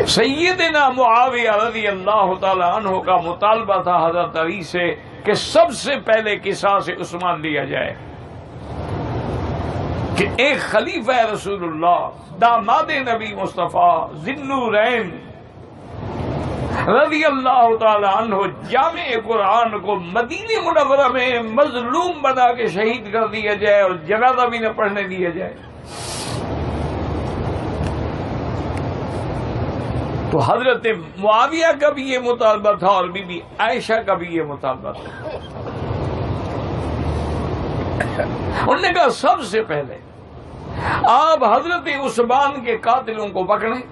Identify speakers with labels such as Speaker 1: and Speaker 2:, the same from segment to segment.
Speaker 1: سیدنا معاویہ رضی اللہ تعالی عنہ کا مطالبہ تھا حضرت علی سے کہ سب سے پہلے قصاص عثمان لیا جائے، کہ ایک خلیفہ رسول اللہ، داماد نبی مصطفیٰ ذی النورین رضی اللہ تعالی عنہ جامع قرآن کو مدینہ منورہ میں مظلوم بنا کے شہید کر دیا جائے اور جنازہ بھی نہ پڑھنے دیا جائے۔ تو حضرت معاویہ کا بھی یہ مطالبہ تھا اور بی بی عائشہ کا بھی یہ مطالبہ تھا۔ انہوں نے کہا سب سے پہلے آپ حضرت عثمان کے قاتلوں کو پکڑیں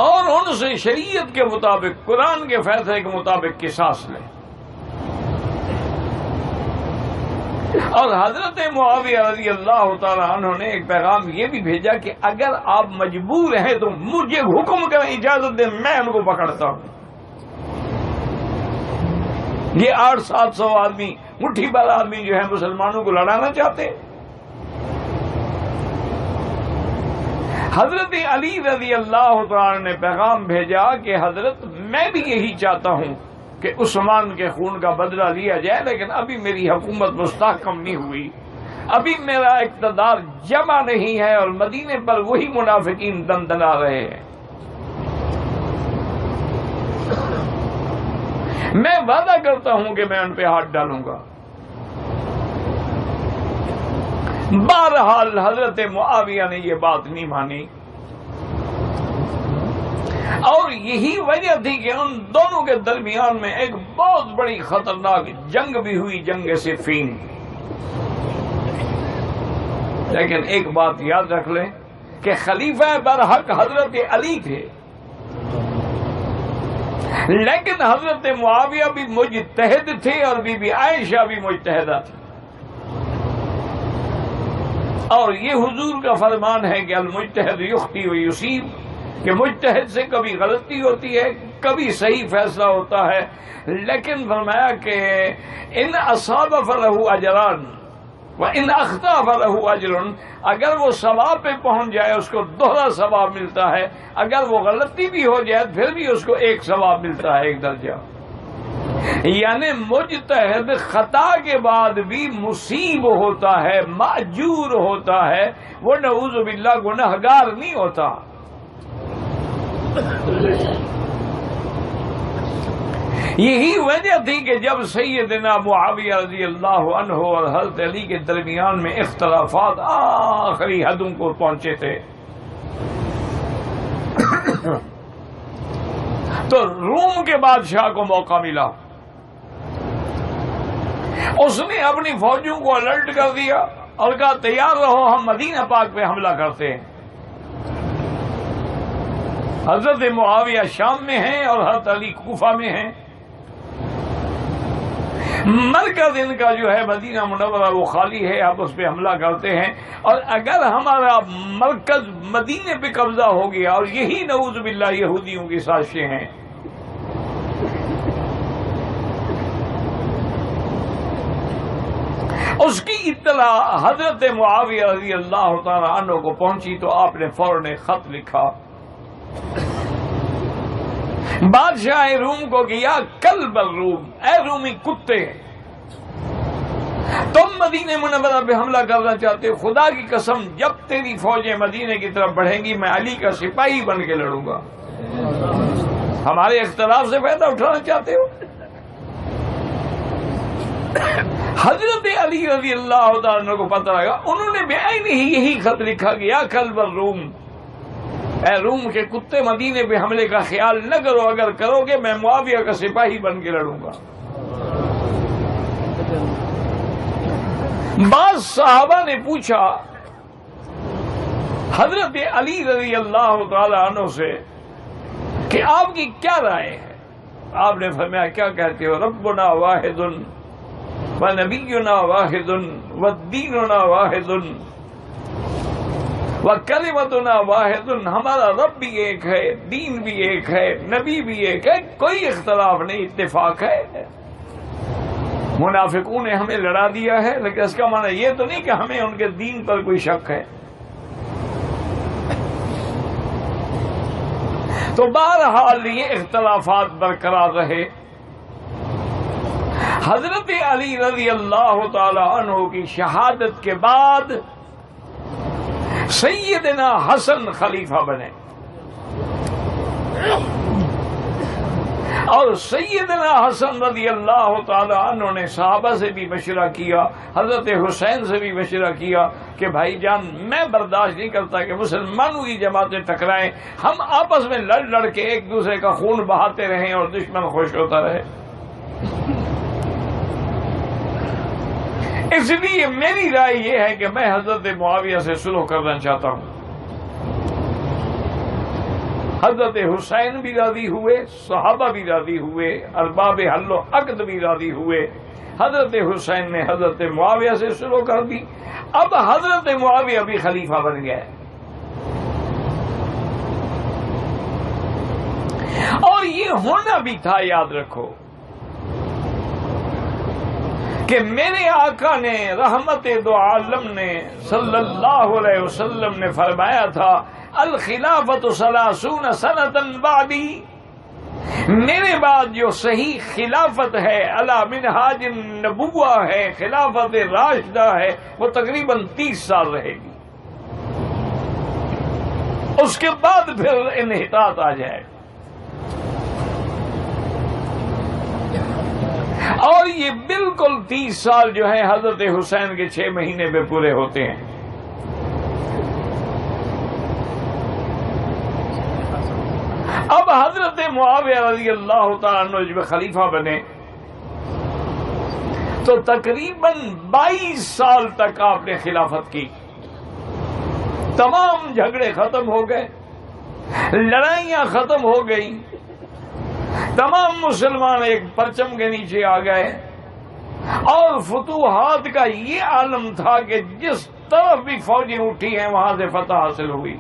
Speaker 1: اور ان سے شریعت کے مطابق، قرآن کے فیصلے کے مطابق قصاص لیں۔ اور حضرت معاویہ رضی اللہ تعالی عنہ نے ایک پیغام یہ بھی بھیجا کہ اگر آپ مجبور ہیں تو مجھے حکم کریں، اجازت دیں، میں ان کو پکڑتا ہوں۔ یہ 800-700 آدمی، مٹھی بھر آدمی جو ہے مسلمانوں کو لڑانا چاہتے ہیں۔ حضرت علی رضی اللہ تعالی نے پیغام بھیجا کہ حضرت میں بھی یہی چاہتا ہوں کہ عثمان کے خون کا بدلہ لیا جائے، لیکن ابھی میری حکومت مستحکم نہیں ہوئی، ابھی میرا اقتدار جمع نہیں ہے اور مدینے پر وہی منافقین دندنا رہے ہیں۔ میں وعدہ کرتا ہوں کہ میں ان پہ ہاتھ ڈالوں گا۔ بہرحال حضرت معاویہ نے یہ بات نہیں مانی، اور یہی وجہ تھی کہ ان دونوں کے درمیان میں ایک بہت بڑی خطرناک جنگ بھی ہوئی، جنگ صفین۔ لیکن ایک بات یاد رکھ لیں کہ خلیفہ برحق حضرت علی تھے، لیکن حضرت معاویہ بھی مجتہد تھے اور بی بی عائشہ بھی مجتہدہ تھی۔ اور یہ حضور کا فرمان ہے کہ المجتہد یخطئ و یصیب، کہ مجتہد سے کبھی غلطی ہوتی ہے، کبھی صحیح فیصلہ ہوتا ہے، لیکن فرمایا کہ ان اصاب فلہ اجران وان اخطأ فلہ اجر، اگر وہ ثواب پہ پہنچ جائے اس کو دوہرا ثواب ملتا ہے، اگر وہ غلطی بھی ہو جائے پھر بھی اس کو ایک ثواب ملتا ہے، ایک درجہ۔ یعنی مجتہد خطا کے بعد بھی مصیب ہوتا ہے، ماجور ہوتا ہے، وہ نعوذ باللہ گنہگار نہیں ہوتا۔ یہی وجہ تھی کہ جب سیدنا معاویہ رضی اللہ عنہ اور حضرت علی کے درمیان میں اختلافات آخری حدوں کو پہنچے تھے تو روم کے بادشاہ کو موقع ملا، اس نے اپنی فوجوں کو الرٹ کر دیا اور کہا تیار رہو، ہم مدینہ پاک پہ حملہ کرتے ہیں۔ حضرت معاویہ شام میں ہیں اور حضرت علی کوفہ میں ہیں۔ مرکز ان کا جو ہے مدینہ منورہ وہ خالی ہے، آپ اس پہ حملہ کرتے ہیں، اور اگر ہمارا مرکز مدینے پہ قبضہ ہو گیا، اور یہی نعوذ باللہ یہودیوں کی سازشیں ہیں، اس کی اطلاع حضرت معاویہ رضی اللہ تعالی عنہ کو پہنچی تو آپ نے فوراً خط لکھا بادشاہ روم کو کہ یا کلب الروم، اے رومی کتے، تم مدینہ منورہ پہ حملہ کرنا چاہتے ہو، خدا کی قسم جب تیری فوجیں مدینے کی طرف بڑھیں گی میں علی کا سپاہی بن کے لڑوں گا۔ ہمارے اختلاف سے فائدہ اٹھانا چاہتے ہو؟ حضرت علی رضی اللہ تعالیٰ عنہ کو پتہ لگا، انہوں نے بعین ہی یہی خط لکھا کہ یا کلب الروم، اے روم کے کتے، مدینے پہ حملے کا خیال نہ کرو، اگر کرو گے میں معاویہ کا سپاہی بن کے لڑوں گا۔ بعض صحابہ نے پوچھا حضرت علی رضی اللہ تعالی عنہ سے کہ آپ کی کیا رائے ہے؟ آپ نے فرمایا کیا کہتے ہو؟ ربنا واحد ونبینا واحد ودیننا واحد وکلمتنا واحد، ہمارا رب بھی ایک ہے، دین بھی ایک ہے، نبی بھی ایک ہے، کوئی اختلاف نہیں، اتفاق ہے۔ منافقوں نے ہمیں لڑا دیا ہے، لیکن اس کا معنی یہ تو نہیں کہ ہمیں ان کے دین پر کوئی شک ہے۔ تو بہرحال یہ اختلافات برقرار رہے. حضرت علی رضی اللہ تعالی عنہ کی شہادت کے بعد سیدنا حسن خلیفہ بنے، اور سیدنا حسن رضی اللہ تعالی عنہ نے صحابہ سے بھی مشورہ کیا، حضرت حسین سے بھی مشورہ کیا کہ بھائی جان میں برداشت نہیں کرتا کہ مسلمانوں کی جماعتیں ٹکرائیں، ہم آپس میں لڑ لڑ کے ایک دوسرے کا خون بہاتے رہیں اور دشمن خوش ہوتا رہے. اس لیے میری رائے یہ ہے کہ میں حضرت معاویہ سے صلح کرنا چاہتا ہوں. حضرت حسین بھی راضی ہوئے، صحابہ بھی راضی ہوئے، ارباب حل و عقد بھی راضی ہوئے. حضرت حسین نے حضرت معاویہ سے صلح کر دی. اب حضرت معاویہ بھی خلیفہ بن گئے، اور یہ ہونا بھی تھا. یاد رکھو کہ میرے آقا نے رحمت دو عالم نے صلی اللہ علیہ وسلم نے فرمایا تھا الخلافت 30 سنۃ بعدی، میرے بعد جو صحیح خلافت ہے علی منہاج النبوہ ہے، خلافت راشدہ ہے، وہ تقریباً 30 سال رہے گی. اس کے بعد پھر انحطاط آ جائے. اور یہ بالکل 30 سال جو ہے حضرت حسین کے 6 مہینے میں پورے ہوتے ہیں. اب حضرت معاویہ رضی اللہ تعالیٰ عنہ جب خلیفہ بنے تو تقریباً 22 سال تک آپ نے خلافت کی. تمام جھگڑے ختم ہو گئے، لڑائیاں ختم ہو گئی، تمام مسلمان ایک پرچم کے نیچے آ گئے، اور فتوحات کا یہ عالم تھا کہ جس طرف بھی فوجیں اٹھی ہیں وہاں سے فتح حاصل ہوئی.